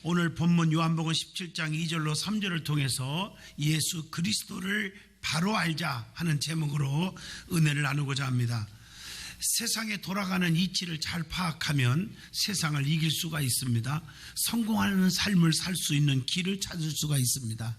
오늘 본문 요한복음 17장 2절로 3절을 통해서 예수 그리스도를 바로 알자 하는 제목으로 은혜를 나누고자 합니다. 세상에 돌아가는 이치를 잘 파악하면 세상을 이길 수가 있습니다. 성공하는 삶을 살 수 있는 길을 찾을 수가 있습니다.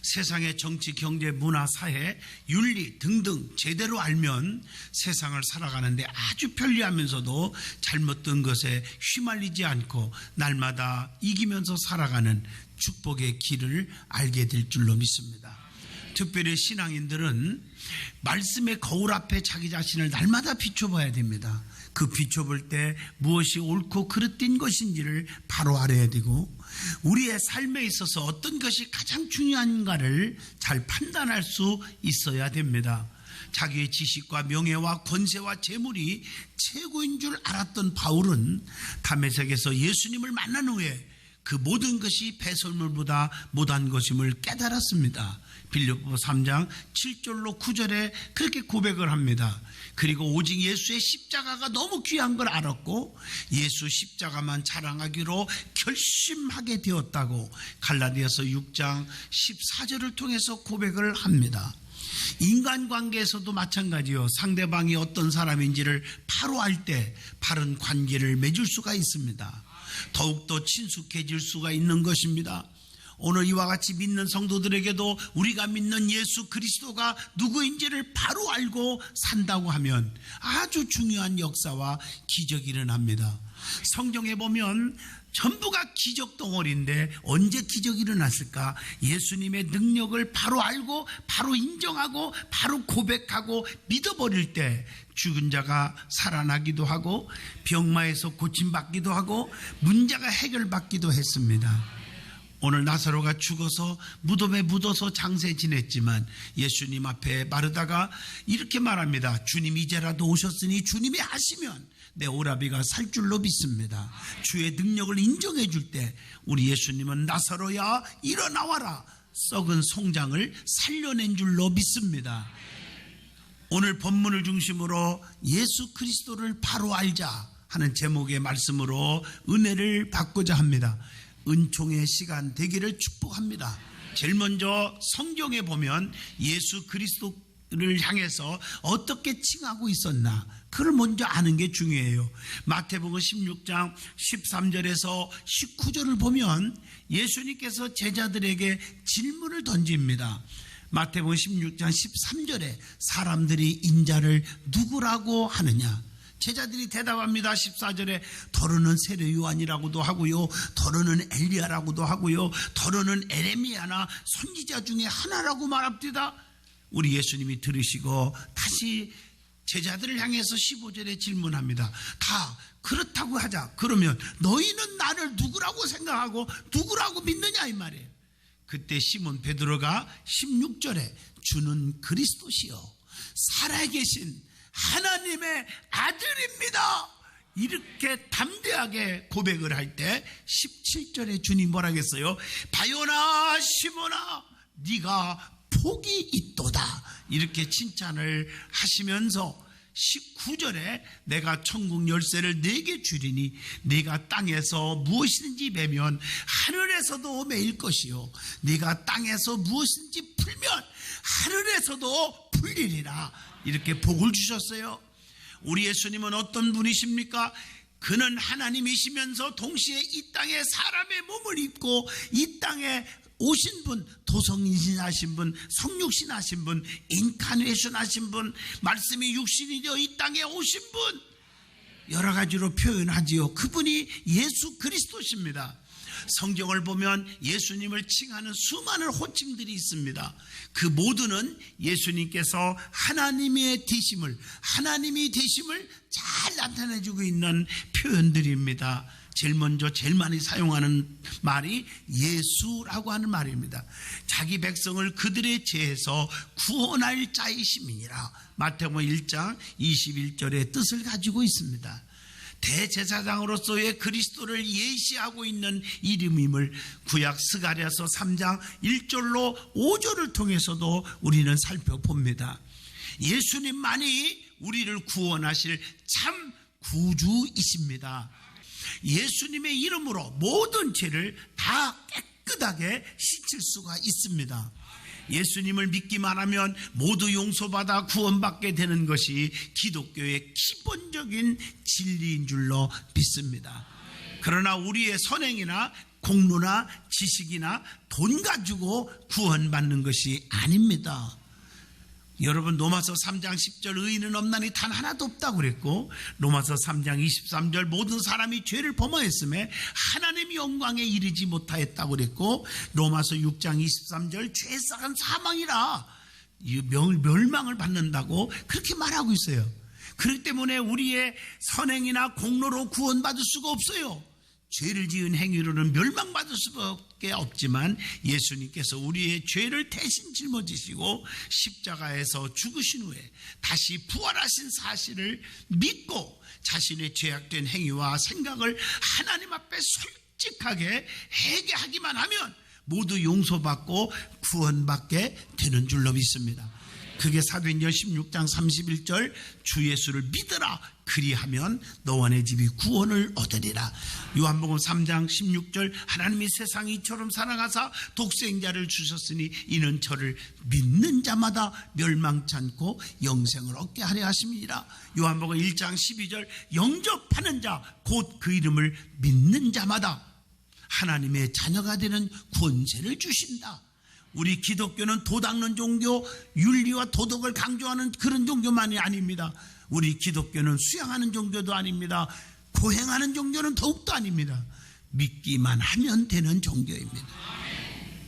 세상의 정치, 경제, 문화, 사회, 윤리 등등 제대로 알면 세상을 살아가는데 아주 편리하면서도 잘못된 것에 휘말리지 않고 날마다 이기면서 살아가는 축복의 길을 알게 될 줄로 믿습니다. 특별히 신앙인들은 말씀의 거울 앞에 자기 자신을 날마다 비춰봐야 됩니다. 그 비춰볼 때 무엇이 옳고 그릇된 것인지를 바로 알아야 되고, 우리의 삶에 있어서 어떤 것이 가장 중요한가를 잘 판단할 수 있어야 됩니다. 자기의 지식과 명예와 권세와 재물이 최고인 줄 알았던 바울은 다메섹에서 예수님을 만난 후에 그 모든 것이 배설물보다 못한 것임을 깨달았습니다. 빌립보 3장 7절로 9절에 그렇게 고백을 합니다. 그리고 오직 예수의 십자가가 너무 귀한 걸 알았고 예수 십자가만 자랑하기로 결심하게 되었다고 갈라디아서 6장 14절을 통해서 고백을 합니다. 인간관계에서도 마찬가지요. 상대방이 어떤 사람인지를 바로 알 때 바른 관계를 맺을 수가 있습니다. 더욱더 친숙해질 수가 있는 것입니다. 오늘 이와 같이 믿는 성도들에게도 우리가 믿는 예수 그리스도가 누구인지를 바로 알고 산다고 하면 아주 중요한 역사와 기적이 일어납니다. 성경에 보면 전부가 기적 덩어리인데 언제 기적이 일어났을까? 예수님의 능력을 바로 알고 바로 인정하고 바로 고백하고 믿어버릴 때 죽은 자가 살아나기도 하고 병마에서 고침받기도 하고 문제가 해결받기도 했습니다. 오늘 나사로가 죽어서 무덤에 묻어서 장세 지냈지만 예수님 앞에 마르다가 이렇게 말합니다. 주님 이제라도 오셨으니 주님이 하시면 내 오라비가 살 줄로 믿습니다. 주의 능력을 인정해 줄 때 우리 예수님은 나사로야 일어나와라 썩은 송장을 살려낸 줄로 믿습니다. 오늘 본문을 중심으로 예수 그리스도를 바로 알자 하는 제목의 말씀으로 은혜를 받고자 합니다. 은총의 시간 되기를 축복합니다. 제일 먼저 성경에 보면 예수 그리스도를 향해서 어떻게 칭하고 있었나 그걸 먼저 아는 게 중요해요. 마태복음 16장 13절에서 19절을 보면 예수님께서 제자들에게 질문을 던집니다. 마태복음 16장 13절에 사람들이 인자를 누구라고 하느냐? 제자들이 대답합니다. 14절에 더러는 세례 요한이라고도 하고요, 더러는 엘리야라고도 하고요, 더러는 에레미야나 선지자 중에 하나라고 말합니다. 우리 예수님이 들으시고 다시 제자들을 향해서 15절에 질문합니다. 다 그렇다고 하자. 그러면 너희는 나를 누구라고 생각하고 누구라고 믿느냐 이 말이에요. 그때 시몬 베드로가 16절에 주는 그리스도시요 살아계신 하나님의 아들입니다 이렇게 담대하게 고백을 할 때 17절에 주님 뭐라 했어요? 바요나 시몬아 네가 복이 있도다 이렇게 칭찬을 하시면서 19절에 내가 천국 열쇠를 네게 주리니 네가 땅에서 무엇이든지 매면 하늘에서도 매일 것이요 네가 땅에서 무엇이든지 풀면 하늘에서도 풀리리라 이렇게 복을 주셨어요. 우리 예수님은 어떤 분이십니까? 그는 하나님이시면서 동시에 이 땅에 사람의 몸을 입고 이 땅에 오신 분, 도성신 하신 분, 성육신 하신 분, 인카네이션 하신 분, 말씀이 육신이 되어 이 땅에 오신 분, 여러 가지로 표현하지요. 그분이 예수 그리스도십니다. 성경을 보면 예수님을 칭하는 수많은 호칭들이 있습니다. 그 모두는 예수님께서 하나님이 되심을 잘 나타내주고 있는 표현들입니다. 제일 먼저 제일 많이 사용하는 말이 예수라고 하는 말입니다. 자기 백성을 그들의 죄에서 구원할 자이심이니라. 마태복음 1장 21절의 뜻을 가지고 있습니다. 대제사장으로서의 그리스도를 예시하고 있는 이름임을 구약 스가랴서 3장 1절로 5절을 통해서도 우리는 살펴봅니다. 예수님만이 우리를 구원하실 참 구주이십니다. 예수님의 이름으로 모든 죄를 다 깨끗하게 씻을 수가 있습니다. 예수님을 믿기만 하면 모두 용서받아 구원받게 되는 것이 기독교의 기본적인 진리인 줄로 믿습니다. 그러나 우리의 선행이나 공로나 지식이나 돈 가지고 구원받는 것이 아닙니다. 여러분, 로마서 3장 10절 의인은 없나니 단 하나도 없다고 그랬고, 로마서 3장 23절 모든 사람이 죄를 범하였음에 하나님의 영광에 이르지 못하였다고 그랬고, 로마서 6장 23절 죄의 싹은 사망이라 멸망을 받는다고 그렇게 말하고 있어요. 그렇기 때문에 우리의 선행이나 공로로 구원받을 수가 없어요. 죄를 지은 행위로는 멸망받을 수밖에 없지만 예수님께서 우리의 죄를 대신 짊어지시고 십자가에서 죽으신 후에 다시 부활하신 사실을 믿고 자신의 죄악된 행위와 생각을 하나님 앞에 솔직하게 회개하기만 하면 모두 용서받고 구원받게 되는 줄로 믿습니다. 그게 사도행전 16장 31절 주 예수를 믿으라 그리하면 너와 내 집이 구원을 얻으리라. 요한복음 3장 16절 하나님이 세상이 이처럼 사랑하사 독생자를 주셨으니 이는 저를 믿는 자마다 멸망치 않고 영생을 얻게 하려 하심이니라. 요한복음 1장 12절 영접하는 자 곧 그 이름을 믿는 자마다 하나님의 자녀가 되는 권세를 주신다. 우리 기독교는 도 닦는 종교, 윤리와 도덕을 강조하는 그런 종교만이 아닙니다. 우리 기독교는 수양하는 종교도 아닙니다. 고행하는 종교는 더욱도 아닙니다. 믿기만 하면 되는 종교입니다.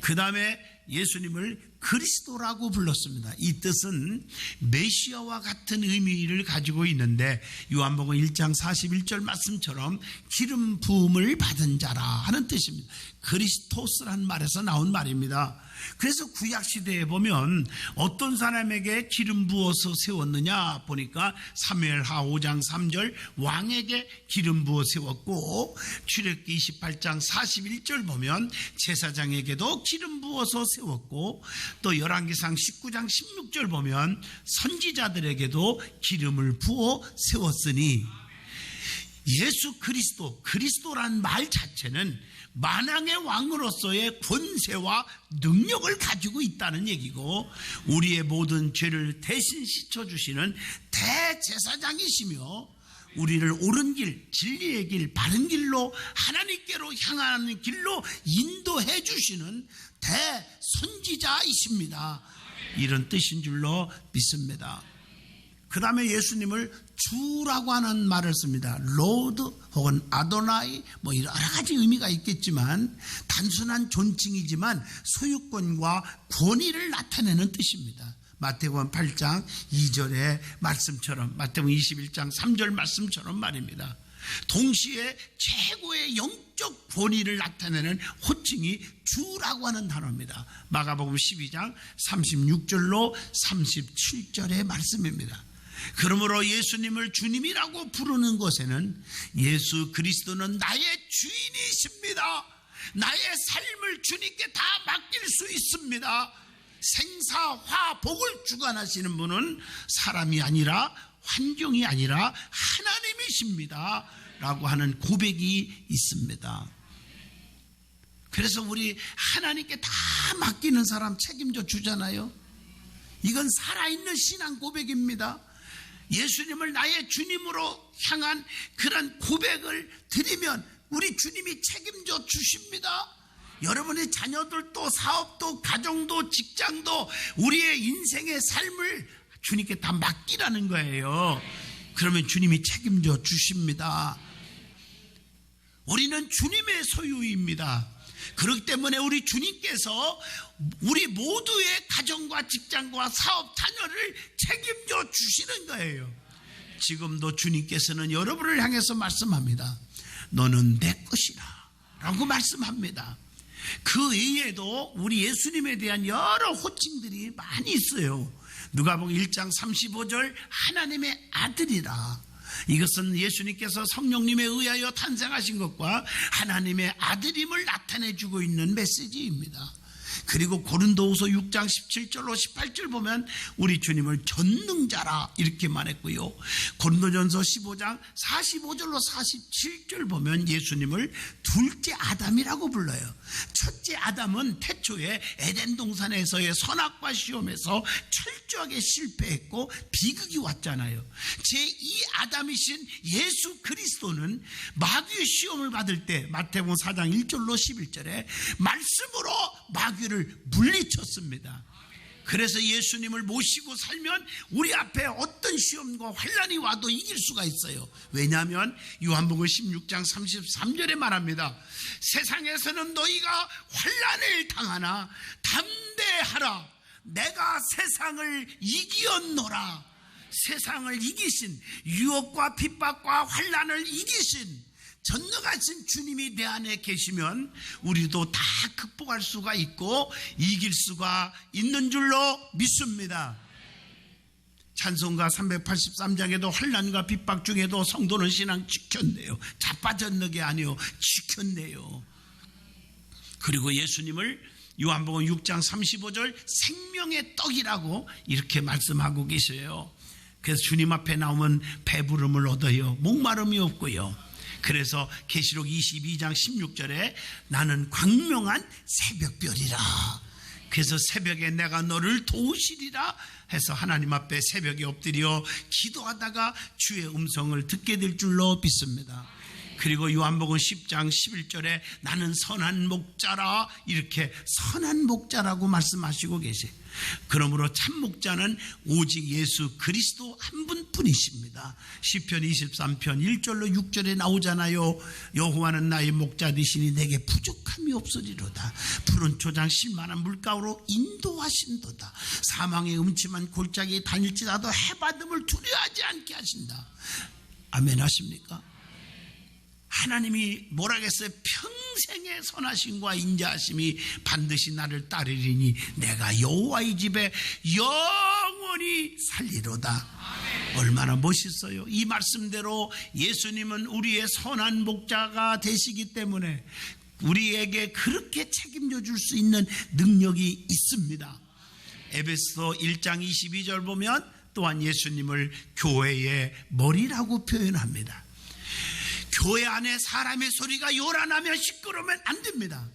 그 다음에 예수님을 그리스도라고 불렀습니다. 이 뜻은 메시아와 같은 의미를 가지고 있는데 요한복음 1장 41절 말씀처럼 기름 부음을 받은 자라 하는 뜻입니다. 그리스토스라는 말에서 나온 말입니다. 그래서 구약시대에 보면 어떤 사람에게 기름 부어서 세웠느냐 보니까 사무엘하 5장 3절 왕에게 기름 부어 세웠고, 출애굽기 28장 41절 보면 제사장에게도 기름 부어서 세웠고, 또 열왕기상 19장 16절 보면 선지자들에게도 기름을 부어 세웠으니 예수 그리스도, 그리스도란 말 자체는 만왕의 왕으로서의 권세와 능력을 가지고 있다는 얘기고, 우리의 모든 죄를 대신 씻어주시는 대제사장이시며 우리를 옳은 길, 진리의 길, 바른 길로 하나님께로 향하는 길로 인도해 주시는 대선지자이십니다. 이런 뜻인 줄로 믿습니다. 그 다음에 예수님을 주라고 하는 말을 씁니다. 로드 혹은 아도나이 뭐 여러 가지 의미가 있겠지만 단순한 존칭이지만 소유권과 권위를 나타내는 뜻입니다. 마태복음 8장 2절의 말씀처럼, 마태복음 21장 3절 말씀처럼 말입니다. 동시에 최고의 영적 권위를 나타내는 호칭이 주라고 하는 단어입니다. 마가복음 12장 36절로 37절의 말씀입니다. 그러므로 예수님을 주님이라고 부르는 것에는 예수 그리스도는 나의 주인이십니다. 나의 삶을 주님께 다 맡길 수 있습니다. 생사, 화, 복을 주관하시는 분은 사람이 아니라 환경이 아니라 하나님이십니다 라고 하는 고백이 있습니다. 그래서 우리 하나님께 다 맡기는 사람 책임져 주잖아요. 이건 살아있는 신앙 고백입니다. 예수님을 나의 주님으로 향한 그런 고백을 드리면 우리 주님이 책임져 주십니다. 여러분의 자녀들도 사업도 가정도 직장도 우리의 인생의 삶을 주님께 다 맡기라는 거예요. 그러면 주님이 책임져 주십니다. 우리는 주님의 소유입니다. 그렇기 때문에 우리 주님께서 우리 모두의 가정과 직장과 사업 자녀를 책임져 주시는 거예요. 지금도 주님께서는 여러분을 향해서 말씀합니다. 너는 내 것이라 라고 말씀합니다. 그 외에도 우리 예수님에 대한 여러 호칭들이 많이 있어요. 누가복음 1장 35절 하나님의 아들이라. 이것은 예수님께서 성령님에 의하여 탄생하신 것과 하나님의 아들임을 나타내주고 있는 메시지입니다. 그리고 고린도후서 6장 17절로 18절 보면 우리 주님을 전능자라 이렇게 말했고요. 고린도전서 15장 45절로 47절 보면 예수님을 둘째 아담이라고 불러요. 첫째 아담은 태초에 에덴 동산에서의 선악과 시험에서 철저하게 실패했고 비극이 왔잖아요. 제2 아담이신 예수 그리스도는 마귀의 시험을 받을 때 마태복음 4장 1절로 11절에 말씀으로 마귀를 물리쳤습니다. 그래서 예수님을 모시고 살면 우리 앞에 어떤 시험과 환난이 와도 이길 수가 있어요. 왜냐하면 요한복음 16장 33절에 말합니다. 세상에서는 너희가 환난을 당하나 담대하라. 내가 세상을 이기었노라. 세상을 이기신, 유혹과 핍박과 환난을 이기신 전능하신 주님이 내 안에 계시면 우리도 다 극복할 수가 있고 이길 수가 있는 줄로 믿습니다. 찬송가 383장에도 환난과 핍박 중에도 성도는 신앙 지켰네요. 자빠졌는 게 아니요, 지켰네요. 그리고 예수님을 요한복음 6장 35절 생명의 떡이라고 이렇게 말씀하고 계세요. 그래서 주님 앞에 나오면 배부름을 얻어요. 목마름이 없고요. 그래서 계시록 22장 16절에 나는 광명한 새벽별이라. 그래서 새벽에 내가 너를 도우시리라 해서 하나님 앞에 새벽에 엎드려 기도하다가 주의 음성을 듣게 될 줄로 믿습니다. 그리고 요한복음 10장 11절에 나는 선한 목자라 이렇게 선한 목자라고 말씀하시고 계세요. 그러므로 참 목자는 오직 예수 그리스도 한 분뿐이십니다. 시편 23편 1절로 6절에 나오잖아요. 여호와는 나의 목자 되시니 내게 부족함이 없으리로다. 푸른 초장 실만한 물가로 인도하신도다. 사망의 음침한 골짜기에 다닐지라도 해받음을 두려워하지 않게 하신다. 아멘 하십니까? 하나님이 뭐라겠어요? 평생의 선하심과 인자하심이 반드시 나를 따르리니 내가 여호와의 집에 영원히 살리로다. 얼마나 멋있어요. 이 말씀대로 예수님은 우리의 선한 목자가 되시기 때문에 우리에게 그렇게 책임져 줄 수 있는 능력이 있습니다. 에베소 1장 22절 보면 또한 예수님을 교회의 머리라고 표현합니다. 교회 안에 사람의 소리가 요란하면 시끄러우면 안 됩니다.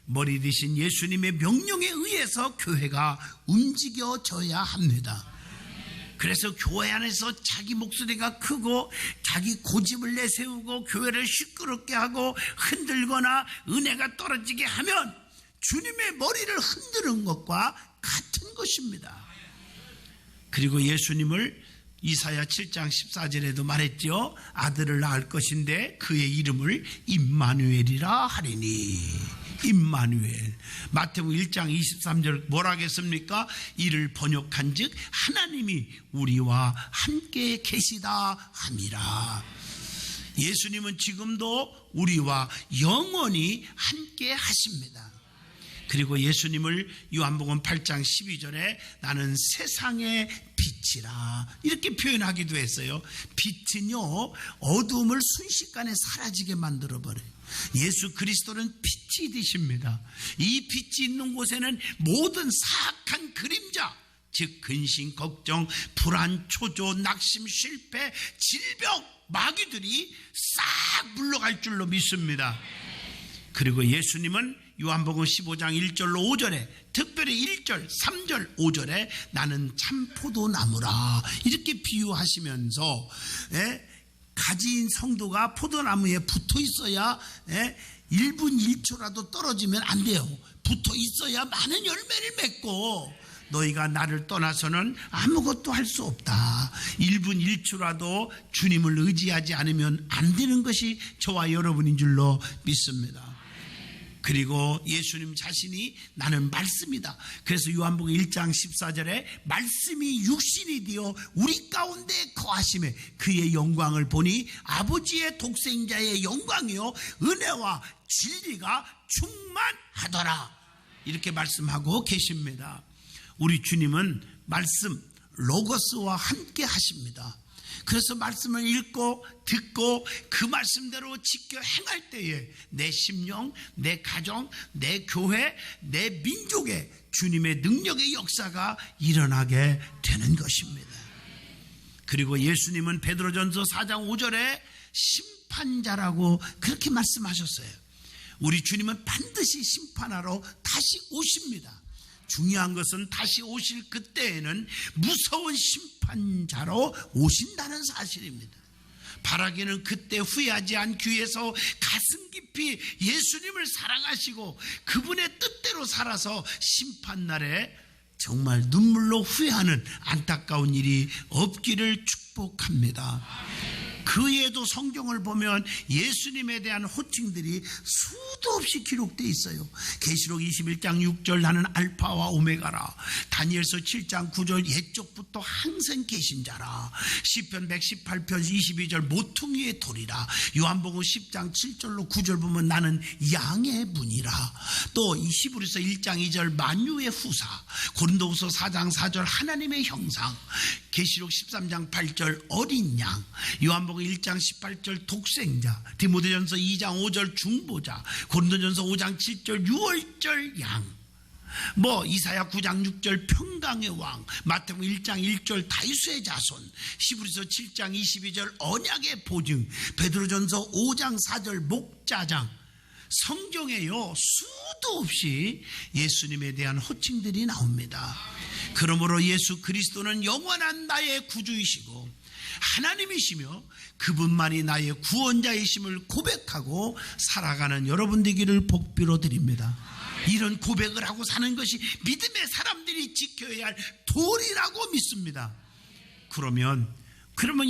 머리 되신 예수님의 명령에 의해서 교회가 움직여져야 합니다. 그래서 교회 안에서 자기 목소리가 크고 자기 고집을 내세우고 교회를 시끄럽게 하고 흔들거나 은혜가 떨어지게 하면 주님의 머리를 흔드는 것과 같은 것입니다. 그리고 예수님을 이사야 7장 14절에도 말했죠. 아들을 낳을 것인데 그의 이름을 임마누엘이라 하리니. 임마누엘. 마태복음 1장 23절 뭐라 하겠습니까? 이를 번역한 즉 하나님이 우리와 함께 계시다 함이라. 예수님은 지금도 우리와 영원히 함께 하십니다. 그리고 예수님을 요한복음 8장 12절에 나는 세상의 빛이라 이렇게 표현하기도 했어요. 빛은요 어두움을 순식간에 사라지게 만들어버려요. 예수 그리스도는 빛이 되십니다. 이 빛이 있는 곳에는 모든 사악한 그림자 즉 근심, 걱정, 불안, 초조, 낙심, 실패, 질병, 마귀들이 싹 물러갈 줄로 믿습니다. 그리고 예수님은 요한복음 15장 1절로 5절에 특별히 1절, 3절, 5절에 나는 참 포도나무라 이렇게 비유하시면서 가지인 성도가 포도나무에 붙어 있어야 1분 1초라도 떨어지면 안 돼요. 붙어 있어야 많은 열매를 맺고 너희가 나를 떠나서는 아무것도 할 수 없다. 1분 1초라도 주님을 의지하지 않으면 안 되는 것이 저와 여러분인 줄로 믿습니다. 그리고 예수님 자신이 나는 말씀이다. 그래서 요한복음 1장 14절에 말씀이 육신이 되어 우리 가운데 거하심에 그의 영광을 보니 아버지의 독생자의 영광이요 은혜와 진리가 충만하더라. 이렇게 말씀하고 계십니다. 우리 주님은 말씀 로고스와 함께 하십니다. 그래서 말씀을 읽고 듣고 그 말씀대로 지켜 행할 때에 내 심령, 내 가정, 내 교회, 내 민족에 주님의 능력의 역사가 일어나게 되는 것입니다. 그리고 예수님은 베드로전서 4장 5절에 심판자라고 그렇게 말씀하셨어요. 우리 주님은 반드시 심판하러 다시 오십니다. 중요한 것은 다시 오실 그때에는 무서운 심판자로 오신다는 사실입니다. 바라기는 그때 후회하지 않기 위해서 가슴 깊이 예수님을 사랑하시고 그분의 뜻대로 살아서 심판날에 정말 눈물로 후회하는 안타까운 일이 없기를 축복합니다. 그 외에도 성경을 보면 예수님에 대한 호칭들이 수도 없이 기록되어 있어요. 계시록 21장 6절 나는 알파와 오메가라. 다니엘서 7장 9절 옛적부터 항생 계신 자라. 시편 118편 22절 모퉁이의 돌이라. 요한복음 10장 7절로 9절 보면 나는 양의 문이라. 또 히브리서 1장 2절 만유의 후사. 고린도후서 4장 4절 하나님의 형상. 계시록 13장 8절 어린 양. 요한복음 1장 18절 독생자, 디모데전서 2장 5절 중보자, 고린도전서 5장 7절 유월절 양, 이사야 9장 6절 평강의 왕, 마태복음 1장 1절 다윗의 자손, 히브리서 7장 22절 언약의 보증, 베드로전서 5장 4절 목자장. 성경에요 수도 없이 예수님에 대한 호칭들이 나옵니다. 그러므로 예수 그리스도는 영원한 나의 구주이시고 하나님이시며 그분만이 나의 구원자이심을 고백하고 살아가는 여러분 되기를 복비로 드립니다. 이런 고백을 하고 사는 것이 믿음의 사람들이 지켜야 할 도리라고 믿습니다. 그러면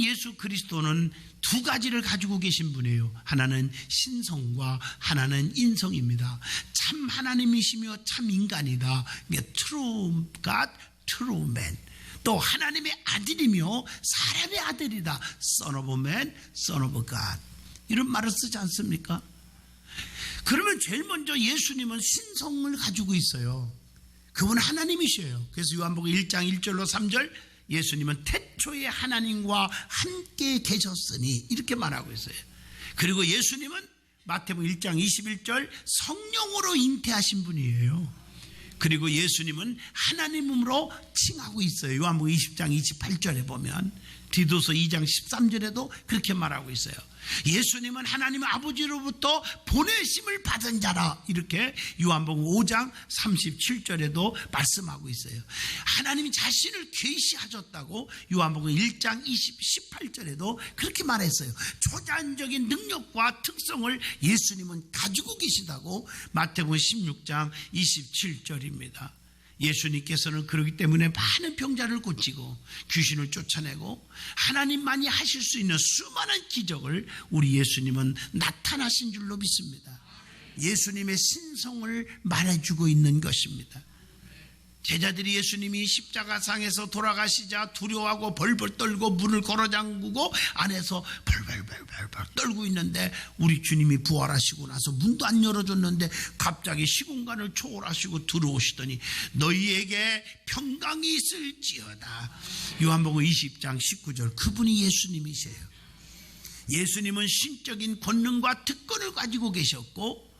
예수 그리스도는 두 가지를 가지고 계신 분이에요. 하나는 신성과 하나는 인성입니다. 참 하나님이시며 참 인간이다. True God, True Man. 또 하나님의 아들이며 사람의 아들이다. Son of man, Son of God. 이런 말을 쓰지 않습니까? 그러면 제일 먼저 예수님은 신성을 가지고 있어요. 그분은 하나님이셔요. 그래서 요한복음 1장 1절로 3절 예수님은 태초에 하나님과 함께 계셨으니 이렇게 말하고 있어요. 그리고 예수님은 마태복음 1장 21절 성령으로 잉태하신 분이에요. 그리고 예수님은 하나님으로 칭하고 있어요. 요한복음 20장 28절에 보면, 디도서 2장 13절에도 그렇게 말하고 있어요. 예수님은 하나님 아버지로부터 보내심을 받은 자라, 이렇게 요한복음 5장 37절에도 말씀하고 있어요. 하나님이 자신을 계시하셨다고 요한복음 1장 18절에도 그렇게 말했어요. 초자연적인 능력과 특성을 예수님은 가지고 계시다고 마태복음 16장 27절입니다. 예수님께서는 그렇기 때문에 많은 병자를 고치고 귀신을 쫓아내고 하나님만이 하실 수 있는 수많은 기적을 우리 예수님은 나타나신 줄로 믿습니다. 예수님의 신성을 말해주고 있는 것입니다. 제자들이 예수님이 십자가상에서 돌아가시자 두려워하고 벌벌 떨고 문을 걸어 잠그고 안에서 벌벌 떨고 있는데, 우리 주님이 부활하시고 나서 문도 안 열어줬는데 갑자기 시공간을 초월하시고 들어오시더니 너희에게 평강이 있을지어다. 요한복음 20장 19절. 그분이 예수님이세요. 예수님은 신적인 권능과 특권을 가지고 계셨고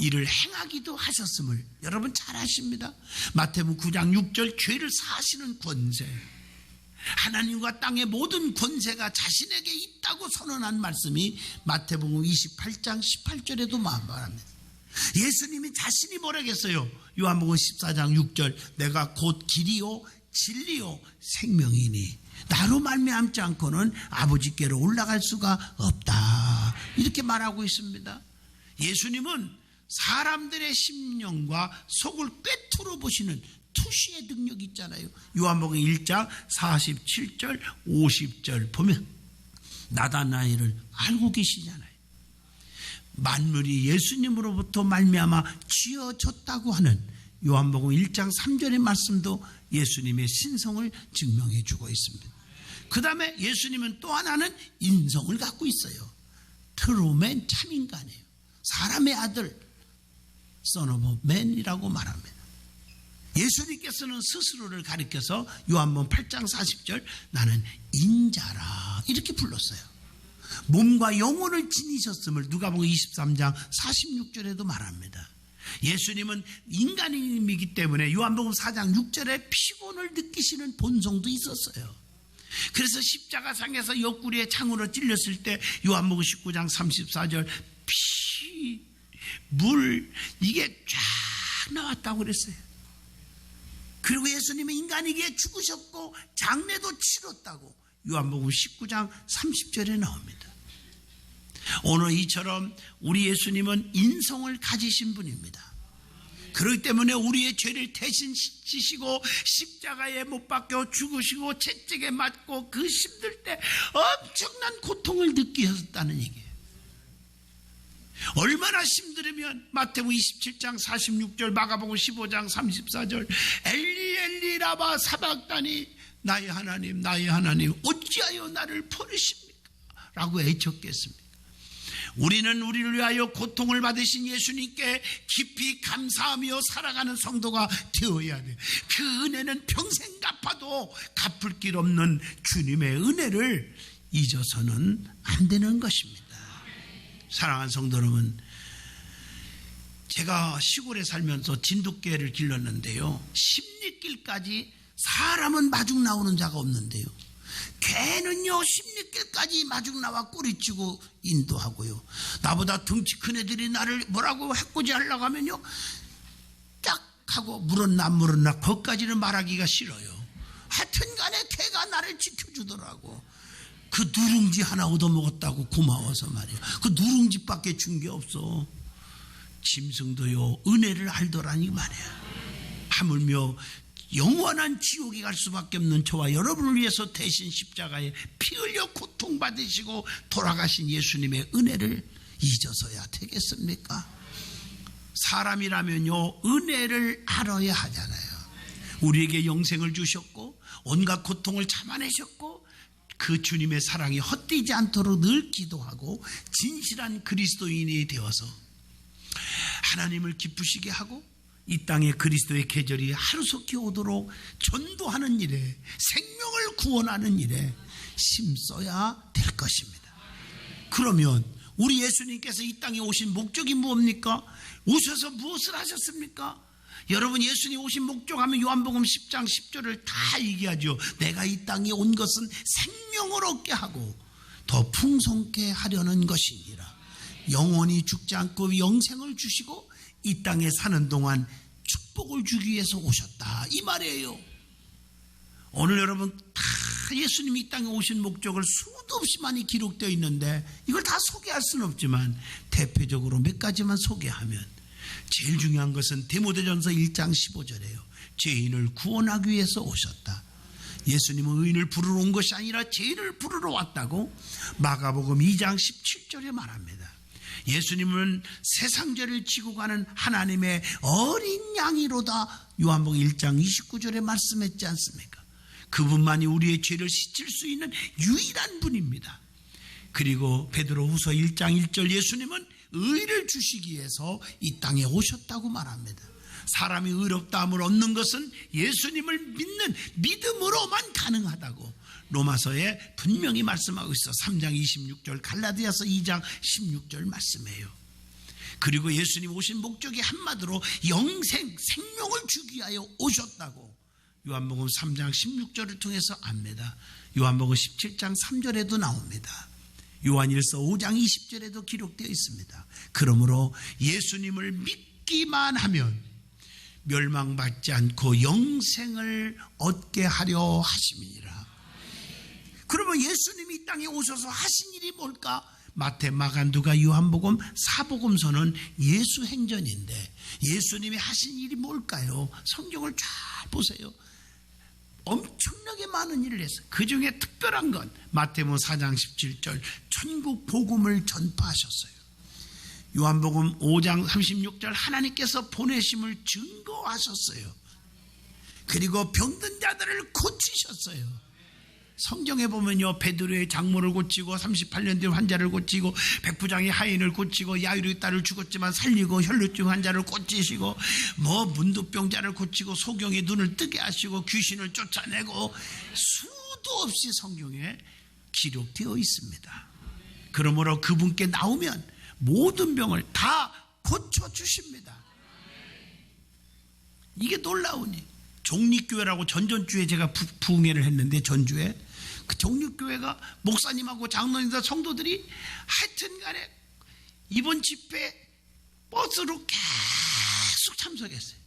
이를 행하기도 하셨음을 여러분 잘 아십니다. 마태복음 9장 6절 죄를 사하시는 권세, 하나님과 땅의 모든 권세가 자신에게 있다고 선언한 말씀이 마태복음 28장 18절에도 말합니다. 예수님이 자신이 뭐라겠어요? 요한복음 14장 6절 내가 곧 길이요 진리요 생명이니 나로 말미암지 않고는 아버지께로 올라갈 수가 없다, 이렇게 말하고 있습니다. 예수님은 사람들의 심령과 속을 꿰뚫어 보시는 투시의 능력이 있잖아요. 요한복음 1장 47절 50절 보면 나다나엘을 알고 계시잖아요. 만물이 예수님으로부터 말미암아 지어졌다고 하는 요한복음 1장 3절의 말씀도 예수님의 신성을 증명해 주고 있습니다. 그 다음에 예수님은 또 하나는 인성을 갖고 있어요. 트루맨, 참인간이에요. 사람의 아들, Son of Man이라고 말합니다. 예수님께서는 스스로를 가리켜서 요한복음 8장 40절 나는 인자라 이렇게 불렀어요. 몸과 영혼을 지니셨음을 누가복음 23장 46절에도 말합니다. 예수님은 인간이기 때문에 요한복음 4장 6절에 피곤을 느끼시는 본성도 있었어요. 그래서 십자가상에서 옆구리에 창으로 찔렸을 때 요한복음 19장 34절 피, 물 이게 쫙 나왔다고 그랬어요. 그리고 예수님은 인간이기에 죽으셨고 장례도 치렀다고 요한복음 19장 30절에 나옵니다. 오늘 이처럼 우리 예수님은 인성을 가지신 분입니다. 그렇기 때문에 우리의 죄를 대신 지시고 십자가에 못 박혀 죽으시고 채찍에 맞고 그 힘들 때 엄청난 고통을 느끼셨다는 얘기예요. 얼마나 힘들으면 마태복음 27장 46절 마가복음 15장 34절 엘리 엘리 라마 사박다니 나의 하나님 나의 하나님 어찌하여 나를 버리십니까? 라고 애쳤겠습니까? 우리는 우리를 위하여 고통을 받으신 예수님께 깊이 감사하며 살아가는 성도가 되어야 돼요. 그 은혜는 평생 갚아도 갚을 길 없는 주님의 은혜를 잊어서는 안 되는 것입니다. 사랑하는 성도 여러분, 제가 시골에 살면서 진돗개를 길렀는데요, 십리길까지 사람은 마중 나오는 자가 없는데요, 개는요 십리길까지 마중 나와 꼬리치고 인도하고요, 나보다 덩치 큰 애들이 나를 뭐라고 해코지 하려고 하면요 딱 하고 물었나 안 물었나 거기까지는 말하기가 싫어요. 하여튼 간에 개가 나를 지켜주더라고. 그 누룽지 하나 얻어먹었다고 고마워서 말이에요. 그 누룽지밖에 준 게 없어. 짐승도요 은혜를 알더라니 말이야. 하물며 영원한 지옥에 갈 수밖에 없는 저와 여러분을 위해서 대신 십자가에 피 흘려 고통받으시고 돌아가신 예수님의 은혜를 잊어서야 되겠습니까? 사람이라면요 은혜를 알아야 하잖아요. 우리에게 영생을 주셨고 온갖 고통을 참아내셨고 그 주님의 사랑이 헛되지 않도록 늘 기도하고 진실한 그리스도인이 되어서 하나님을 기쁘시게 하고 이 땅에 그리스도의 계절이 하루속히 오도록 전도하는 일에, 생명을 구원하는 일에 힘써야 될 것입니다. 그러면 우리 예수님께서 이 땅에 오신 목적이 뭡니까? 오셔서 무엇을 하셨습니까? 여러분, 예수님 오신 목적하면 요한복음 10장 10절을 다 얘기하죠. 내가 이 땅에 온 것은 생명을 얻게 하고 더 풍성케 하려는 것이니라. 영원히 죽지 않고 영생을 주시고 이 땅에 사는 동안 축복을 주기 위해서 오셨다, 이 말이에요. 오늘 여러분 다 예수님이 이 땅에 오신 목적을 수도 없이 많이 기록되어 있는데 이걸 다 소개할 수는 없지만 대표적으로 몇 가지만 소개하면, 제일 중요한 것은 디모데전서 1장 15절이에요. 죄인을 구원하기 위해서 오셨다. 예수님은 의인을 부르러 온 것이 아니라 죄인을 부르러 왔다고 마가복음 2장 17절에 말합니다. 예수님은 세상죄를 지고 가는 하나님의 어린 양이로다, 요한복음 1장 29절에 말씀했지 않습니까? 그분만이 우리의 죄를 씻을 수 있는 유일한 분입니다. 그리고 베드로후서 1장 1절 예수님은 의를 주시기 위해서 이 땅에 오셨다고 말합니다. 사람이 의롭다함을 얻는 것은 예수님을 믿는 믿음으로만 가능하다고 로마서에 분명히 말씀하고 있어. 3장 26절, 갈라디아서 2장 16절 말씀해요. 그리고 예수님 오신 목적이 한마디로 영생, 생명을 주기 위하여 오셨다고 요한복음 3장 16절을 통해서 압니다. 요한복음 17장 3절에도 나옵니다. 요한일서 5장 20절에도 기록되어 있습니다. 그러므로 예수님을 믿기만 하면 멸망받지 않고 영생을 얻게 하려 하심이니라. 그러면 예수님이 이 땅에 오셔서 하신 일이 뭘까? 마태, 마가, 누가, 요한복음, 사복음서는 예수 행전인데 예수님이 하신 일이 뭘까요? 성경을 잘 보세요. 엄청나게 많은 일을 했어요. 그 중에 특별한 건 마태복음 4장 17절 천국 복음을 전파하셨어요. 요한복음 5장 36절 하나님께서 보내심을 증거하셨어요. 그리고 병든 자들을 고치셨어요. 성경에 보면요, 베드로의 장모를 고치고 38년 된 환자를 고치고 백부장의 하인을 고치고 야이로의 딸을 죽었지만 살리고 혈루증 환자를 고치시고 뭐 문두병자를 고치고 소경의 눈을 뜨게 하시고 귀신을 쫓아내고 수도 없이 성경에 기록되어 있습니다. 그러므로 그분께 나오면 모든 병을 다 고쳐주십니다. 이게 놀라우니 종립교회라고 전주에 제가 부흥회를 했는데, 전주에 그 종립교회가 목사님하고 장로님과 성도들이 하여튼 간에 이번 집회 버스로 계속 참석했어요.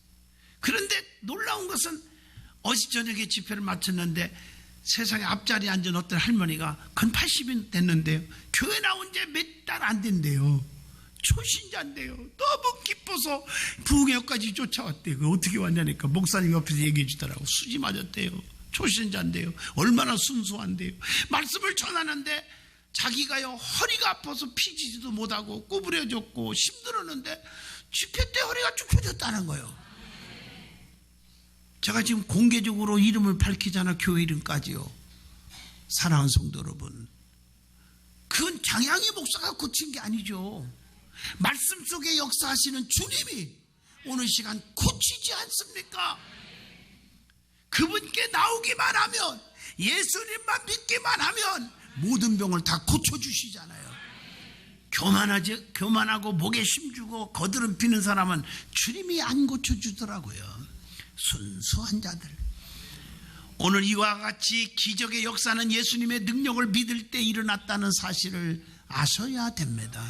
그런데 놀라운 것은 어제 저녁에 집회를 마쳤는데 세상에 앞자리에 앉은 어떤 할머니가 건 80이 됐는데요, 교회 나온 지 몇 달 안 된대요. 초신자인데요. 너무 기뻐서 부흥회까지 쫓아왔대요. 그 어떻게 왔냐니까 목사님 옆에서 얘기해 주더라고. 수지 맞았대요. 초신자인데요. 얼마나 순수한데요. 말씀을 전하는데 자기가요 허리가 아파서 피지지도 못하고 구부려졌고 힘들었는데 집회 때 허리가 쭉 펴졌다는 거예요. 제가 지금 공개적으로 이름을 밝히잖아, 교회 이름까지요. 사랑하는 성도 여러분, 그건 장양희 목사가 고친 게 아니죠. 말씀 속에 역사하시는 주님이 오늘 시간 고치지 않습니까? 그분께 나오기만 하면, 예수님만 믿기만 하면 모든 병을 다 고쳐주시잖아요. 교만하고 목에 힘주고 거드름 피는 사람은 주님이 안 고쳐주더라고요. 순수한 자들. 오늘 이와 같이 기적의 역사는 예수님의 능력을 믿을 때 일어났다는 사실을 아셔야 됩니다.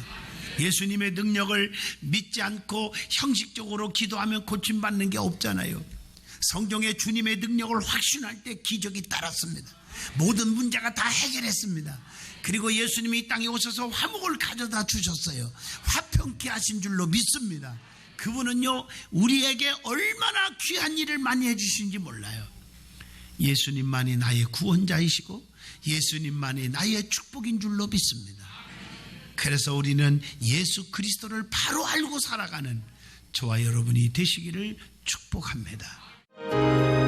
예수님의 능력을 믿지 않고 형식적으로 기도하면 고침받는 게 없잖아요. 성경에 주님의 능력을 확신할 때 기적이 따랐습니다. 모든 문제가 다 해결했습니다. 그리고 예수님이 이 땅에 오셔서 화목을 가져다 주셨어요. 화평케 하신 줄로 믿습니다. 그분은요, 우리에게 얼마나 귀한 일을 많이 해주신지 몰라요. 예수님만이 나의 구원자이시고 예수님만이 나의 축복인 줄로 믿습니다. 그래서 우리는 예수 그리스도를 바로 알고 살아가는 저와 여러분이 되시기를 축복합니다.